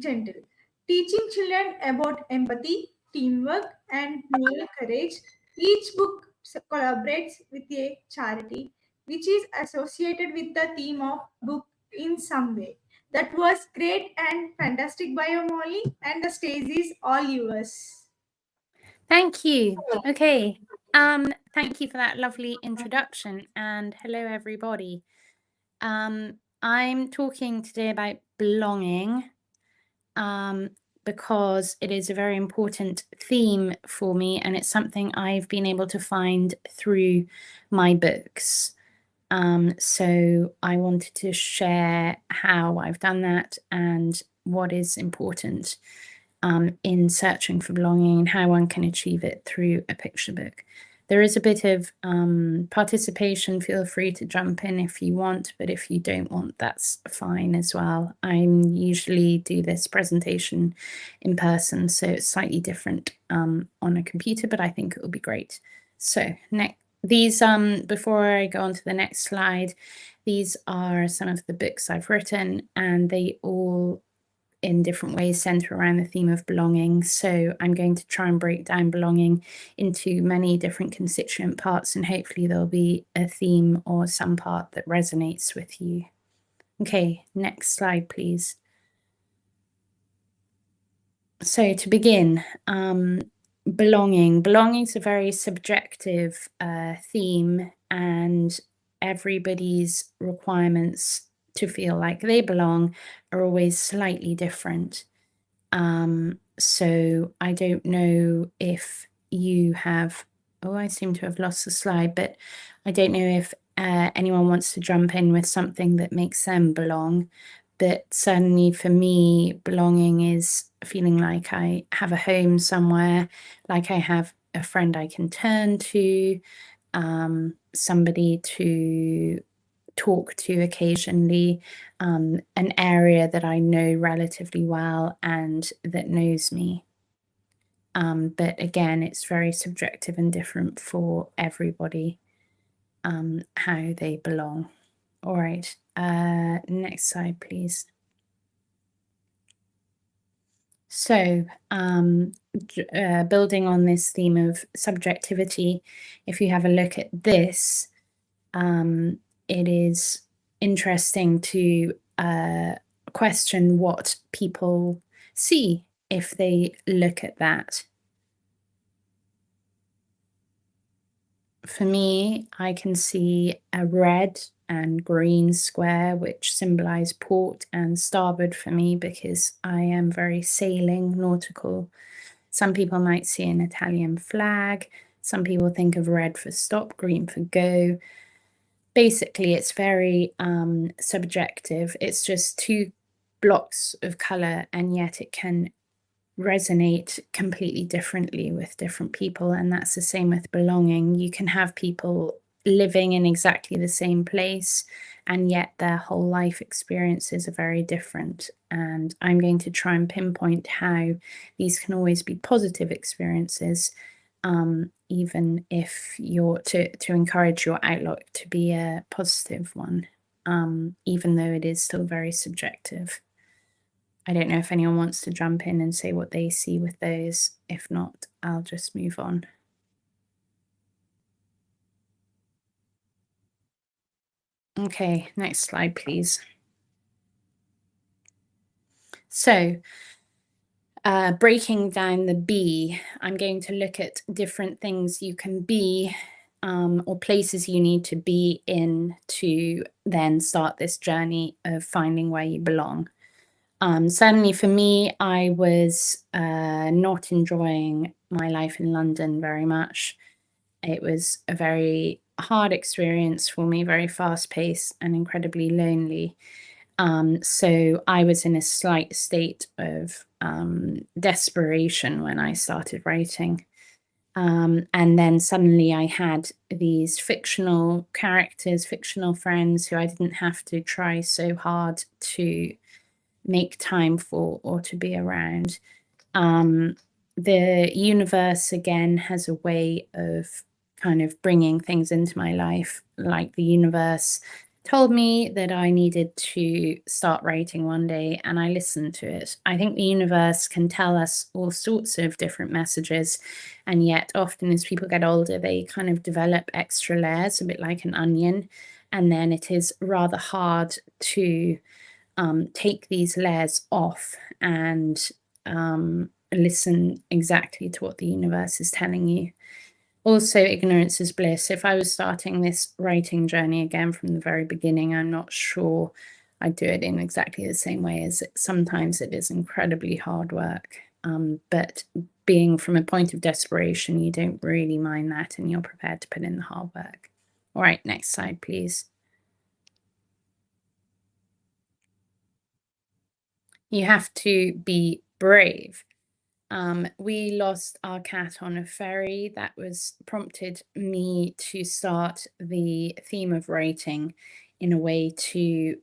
gentle, teaching children about empathy, teamwork, and moral courage. Each book collaborates with a charity which is associated with the theme of book in some way. That was great and fantastic bio Molly, and the stage is all yours. Thank you. Okay. Thank you for that lovely introduction, and hello everybody. I'm talking today about belonging because it is a very important theme for me, and it's something I've been able to find through my books. So I wanted to share how I've done that and what is important in searching for belonging and how one can achieve it through a picture book. There is a bit of participation. Feel free to jump in if you want, but if you don't want, that's fine as well. I usually do this presentation in person, so it's slightly different on a computer, but I think it will be great. So these, before I go on to the next slide, these are some of the books I've written, and they all in different ways center around the theme of belonging. So I'm going to try and break down belonging into many different constituent parts, and hopefully there'll be a theme or some part that resonates with you. Okay, next slide, please. So to begin, belonging. Belonging is a very subjective theme, and everybody's requirements to feel like they belong are always slightly different. So I don't know if you have, I seem to have lost the slide, but I don't know if anyone wants to jump in with something that makes them belong. But certainly for me, belonging is feeling like I have a home somewhere, like I have a friend I can turn to, somebody to talk to occasionally, an area that I know relatively well and that knows me. But again, it's very subjective and different for everybody, how they belong. All right, next slide, please. So building on this theme of subjectivity, if you have a look at this, it is interesting to question what people see if they look at that. For me, I can see a red and green square, which symbolize port and starboard for me because I am very sailing, nautical. Some people might see an Italian flag. Some people think of red for stop, green for go. Basically, it's very subjective. It's just two blocks of color, and yet it can resonate completely differently with different people. And that's the same with belonging. You can have people living in exactly the same place, and yet their whole life experiences are very different. And I'm going to try and pinpoint how these can always be positive experiences, even if you're to encourage your outlook to be a positive one, even though it is still very subjective. I don't know if anyone wants to jump in and say what they see with those. If not, I'll just move on. Okay, next slide, please. So, breaking down the be, I'm going to look at different things you can be, or places you need to be in to then start this journey of finding where you belong. Certainly for me, I was not enjoying my life in London very much. It was a very hard experience for me, very fast-paced and incredibly lonely. So I was in a slight state of desperation when I started writing. And then suddenly I had these fictional characters, fictional friends who I didn't have to try so hard to make time for or to be around. The universe, again, has a way of kind of bringing things into my life, like the universe told me that I needed to start writing one day, and I listened to it. I think the universe can tell us all sorts of different messages, and yet often as people get older, they kind of develop extra layers, a bit like an onion, and then it is rather hard to take these layers off and listen exactly to what the universe is telling you. Also, ignorance is bliss. If I was starting this writing journey again from the very beginning, I'm not sure I'd do it in exactly the same way, as sometimes it is incredibly hard work. But being from a point of desperation, you don't really mind that, and you're prepared to put in the hard work. All right, next slide, please. You have to be brave. We lost our cat on a ferry. That was prompted me to start the theme of writing in a way to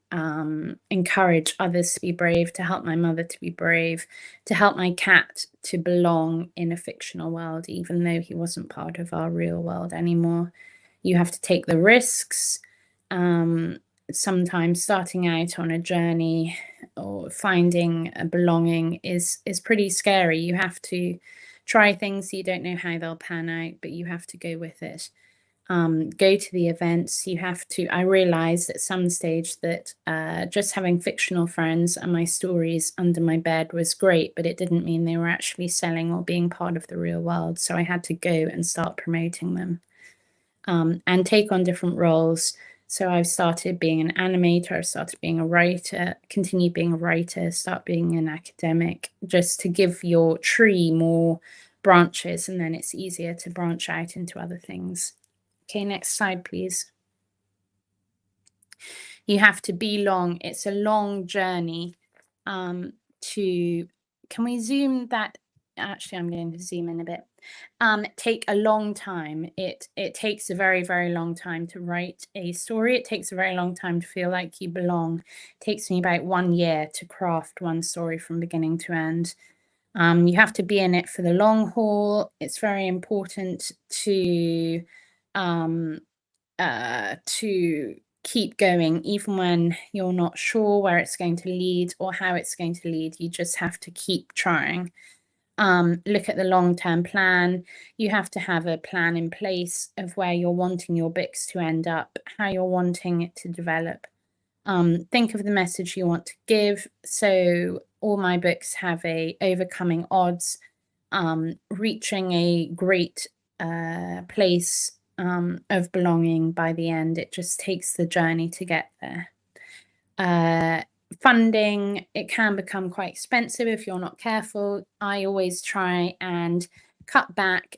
encourage others to be brave, to help my mother to be brave, to help my cat to belong in a fictional world, even though he wasn't part of our real world anymore. You have to take the risks. Sometimes starting out on a journey or finding a belonging is pretty scary. You have to try things you don't know how they'll pan out, but you have to go with it. Go to the events. You have to. I realized at some stage that just having fictional friends and my stories under my bed was great, but it didn't mean they were actually selling or being part of the real world. So I had to go and start promoting them and take on different roles. So I've started being an animator, I've started being a writer, continue being a writer, start being an academic, just to give your tree more branches, and then it's easier to branch out into other things. Okay, next slide, please. You have to belong. It's a long journey to, can we zoom that? Actually, I'm going to zoom in a bit. Take a long time. It takes a very, very long time to write a story. It takes a very long time to feel like you belong. It takes me about 1 year to craft one story from beginning to end. You have to be in it for the long haul. It's very important to keep going, even when you're not sure where it's going to lead or how it's going to lead. You just have to keep trying. Look at the long-term plan. You have to have a plan in place of where you're wanting your books to end up, how you're wanting it to develop. Think of the message you want to give. So all my books have a overcoming odds, reaching a great place of belonging by the end. It just takes the journey to get there. Funding, it can become quite expensive if you're not careful. I always try and cut back.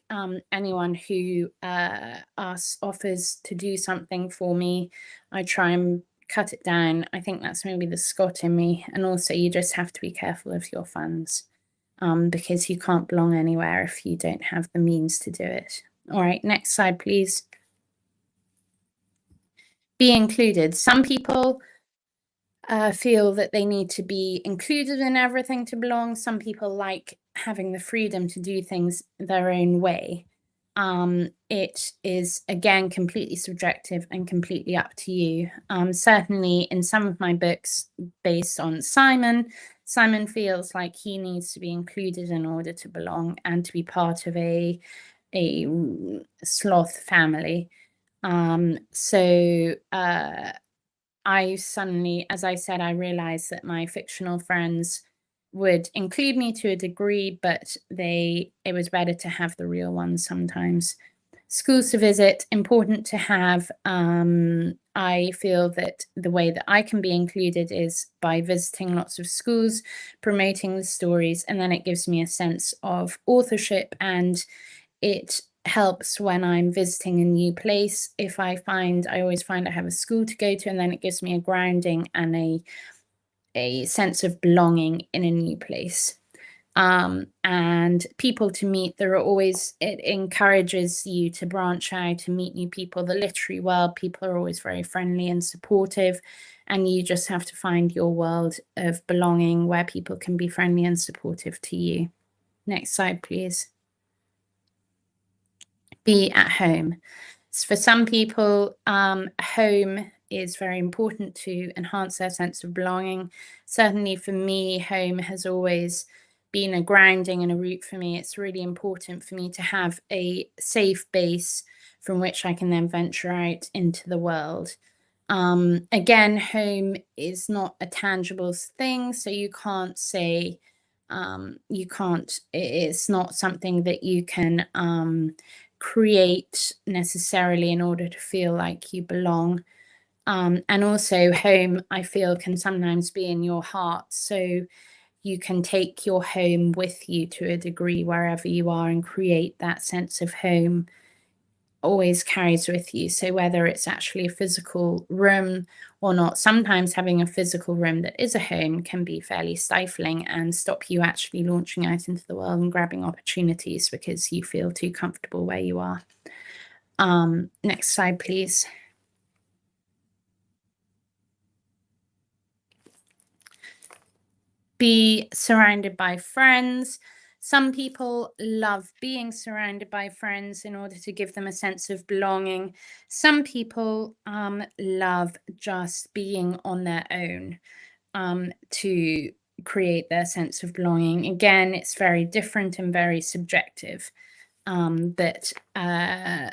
Anyone who offers to do something for me, I try and cut it down. I think that's maybe the Scot in me. And also you just have to be careful of your funds, because you can't belong anywhere if you don't have the means to do it. All right, next slide, please. Be included. Some people feel that they need to be included in everything to belong. Some people like having the freedom to do things their own way. It is, again, completely subjective and completely up to you. Certainly in some of my books based on Simon feels like he needs to be included in order to belong and to be part of a sloth family. I suddenly, as I said, I realized that my fictional friends would include me to a degree, but it was better to have the real ones sometimes. Schools to visit, important to have. I feel that the way that I can be included is by visiting lots of schools, promoting the stories, and then it gives me a sense of authorship, and it helps when I'm visiting a new place. I always find I have a school to go to, and then it gives me a grounding and a sense of belonging in a new place. And people to meet, it encourages you to branch out to meet new people. The literary world, people are always very friendly and supportive, and you just have to find your world of belonging where people can be friendly and supportive to you. Next slide, please. Be at home. For some people, home is very important to enhance their sense of belonging. Certainly for me, home has always been a grounding and a root for me. It's really important for me to have a safe base from which I can then venture out into the world. Again, home is not a tangible thing, so you can't say, it's not something that you can create necessarily in order to feel like you belong. And also, home, I feel, can sometimes be in your heart. So you can take your home with you to a degree wherever you are and create that sense of home always carries with you. So whether it's actually a physical room or not, sometimes having a physical room that is a home can be fairly stifling and stop you actually launching out into the world and grabbing opportunities because you feel too comfortable where you are. Next slide, please. Be surrounded by friends. Some people love being surrounded by friends in order to give them a sense of belonging. Some people love just being on their own to create their sense of belonging. Again, it's very different and very subjective. But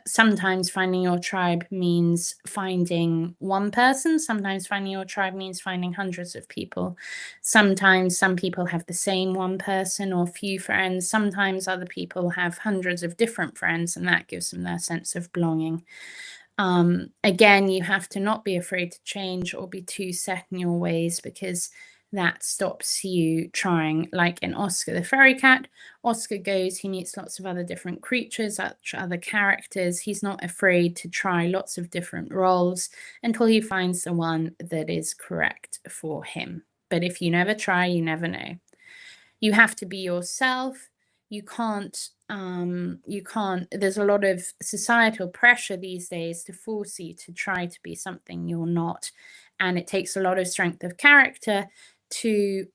sometimes finding your tribe means finding one person. Sometimes finding your tribe means finding hundreds of people. Sometimes some people have the same one person or few friends. Sometimes other people have hundreds of different friends, and that gives them their sense of belonging. Again, you have to not be afraid to change or be too set in your ways, because that stops you trying. Like in Oscar the Fairy Cat, Oscar goes, he meets lots of other different creatures, other characters. He's not afraid to try lots of different roles until he finds the one that is correct for him. But if you never try, you never know. You have to be yourself. You can't, there's a lot of societal pressure these days to force you to try to be something you're not. And it takes a lot of strength of character to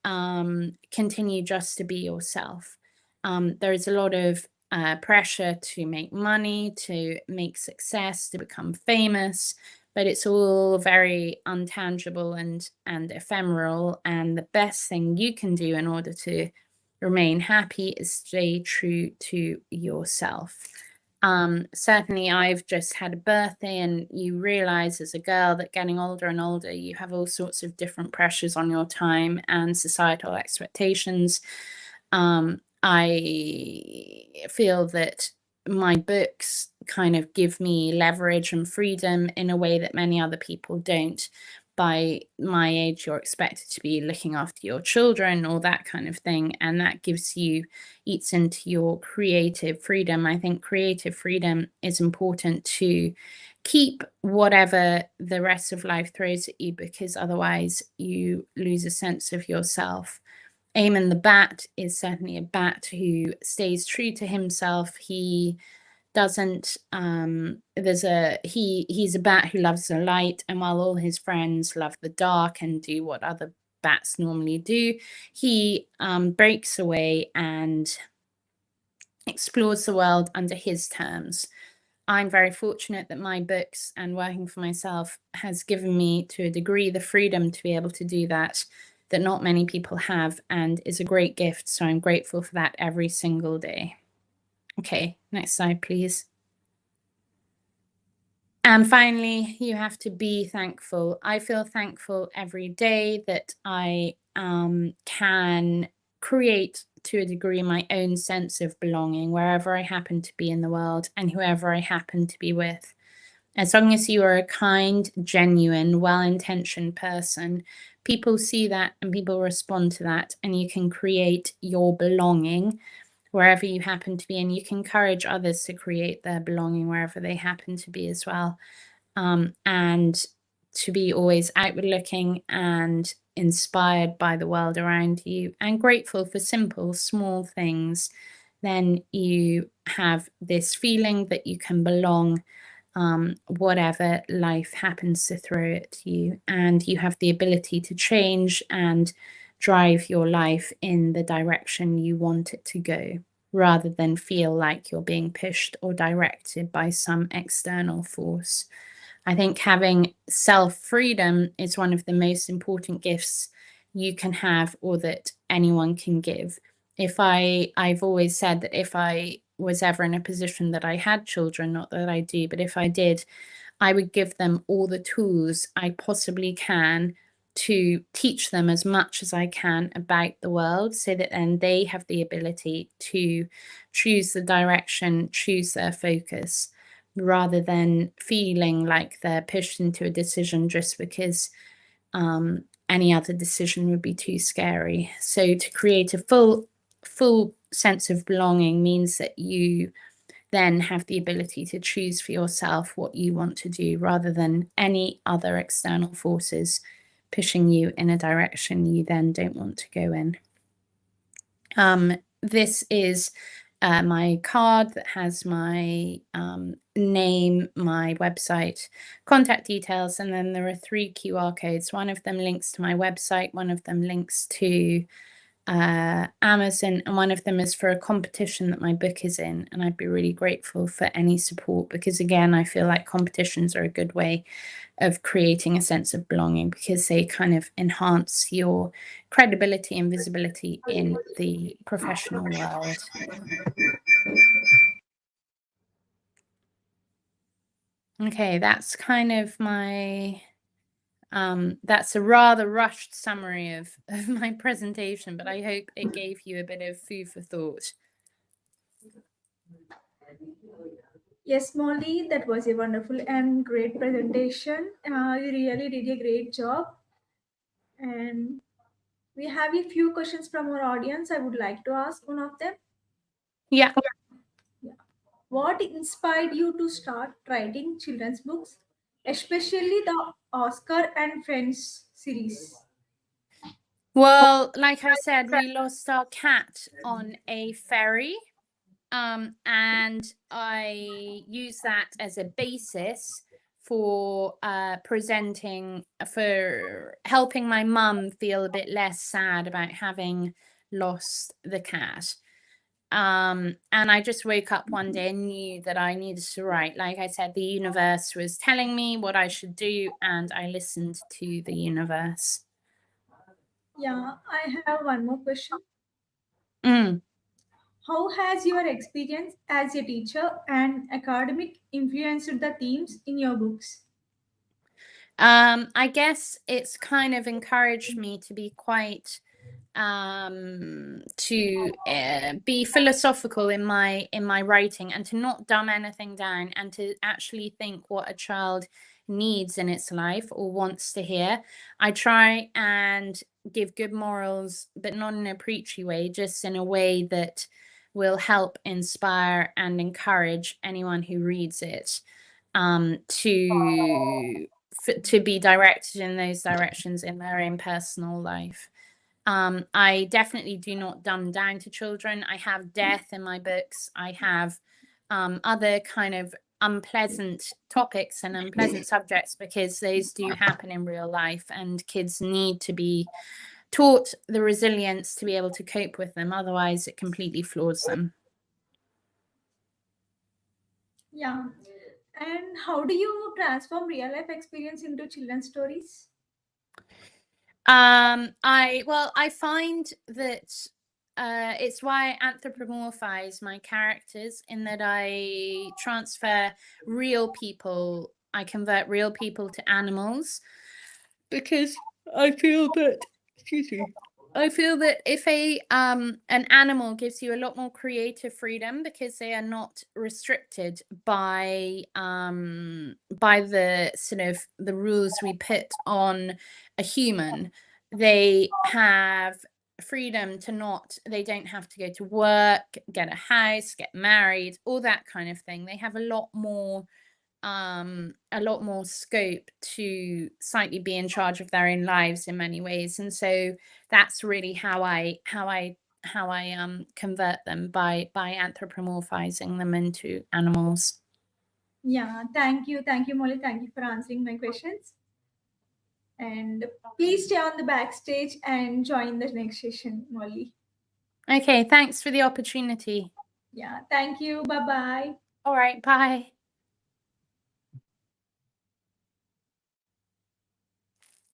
continue just to be yourself. There is a lot of pressure to make money, to make success, to become famous, but it's all very untangible and ephemeral. And the best thing you can do in order to remain happy is stay true to yourself. Certainly, I've just had a birthday, and you realize as a girl that getting older and older, you have all sorts of different pressures on your time and societal expectations. I feel that my books kind of give me leverage and freedom in a way that many other people don't. By my age, you're expected to be looking after your children or that kind of thing, and that eats into your creative freedom. I think creative freedom is important to keep whatever the rest of life throws at you, because otherwise you lose a sense of yourself. Eamon the Bat is certainly a bat who stays true to himself. He doesn't he's a bat who loves the light, and while all his friends love the dark and do what other bats normally do, he breaks away and explores the world under his terms. I'm very fortunate that my books and working for myself has given me, to a degree, the freedom to be able to do that not many people have, and is a great gift. So I'm grateful for that every single day. Okay, next slide, please. And finally, you have to be thankful. I feel thankful every day that I can create, to a degree, my own sense of belonging wherever I happen to be in the world and whoever I happen to be with. As long as you are a kind, genuine, well-intentioned person, people see that and people respond to that, and you can create your belonging wherever you happen to be, and you can encourage others to create their belonging wherever they happen to be as well. And to be always outward looking and inspired by the world around you and grateful for simple, small things, then you have this feeling that you can belong whatever life happens to throw at you, and you have the ability to change and drive your life in the direction you want it to go, rather than feel like you're being pushed or directed by some external force. I think having self-freedom is one of the most important gifts you can have or that anyone can give. I've always said that if I was ever in a position that I had children, not that I do, but if I did, I would give them all the tools I possibly can to teach them as much as I can about the world, so that then they have the ability to choose the direction, choose their focus, rather than feeling like they're pushed into a decision just because any other decision would be too scary. So to create a full sense of belonging means that you then have the ability to choose for yourself what you want to do, rather than any other external forces pushing you in a direction you then don't want to go in. This is my card that has my name, my website, contact details, and then there are 3 QR codes. One of them links to my website, one of them links to Amazon, and one of them is for a competition that my book is in, and I'd be really grateful for any support, because again, I feel like competitions are a good way of creating a sense of belonging, because they kind of enhance your credibility and visibility in the professional world. Okay, that's kind of my that's a rather rushed summary of my presentation, but I hope it gave you a bit of food for thought. Yes, Molly, that was a wonderful and great presentation. You really did a great job. And we have a few questions from our audience. I would like to ask one of them. Yeah. Yeah. What inspired you to start writing children's books, especially the Oscar and Friends series? Well, like I said, we lost our cat on a ferry. And I use that as a basis for presenting, for helping my mum feel a bit less sad about having lost the cat. And I just woke up one day and knew that I needed to write. Like I said, the universe was telling me what I should do, and I listened to the universe. Yeah, I have one more question. Mm. How has your experience as a teacher and academic influenced the themes in your books? I guess it's kind of encouraged me to be quite to be philosophical in my writing, and to not dumb anything down, and to actually think what a child needs in its life or wants to hear. I try and give good morals, but not in a preachy way, just in a way that will help inspire and encourage anyone who reads it to be directed in those directions in their own personal life. I definitely do not dumb down to children. I have death in my books. I have other kind of unpleasant topics and unpleasant subjects, because those do happen in real life, and kids need to be taught the resilience to be able to cope with them. Otherwise, it completely floors them. Yeah. And how do you transform real life experience into children's stories? I find that it's why I anthropomorphize my characters, in that I transfer real people, I convert real people to animals, because I feel that, excuse me, I feel that if an animal gives you a lot more creative freedom, because they are not restricted by the sort of the rules we put on a human. They have freedom to not, they don't have to go to work, get a house, get married, all that kind of thing. They have a lot more scope to slightly be in charge of their own lives in many ways. And so that's really how I convert them, by anthropomorphizing them into animals. Yeah, thank you, Molly. Thank you for answering my questions. And please stay on the backstage and join the next session, Molly. Okay, thanks for the opportunity. Yeah, thank you. Bye bye. All right, bye.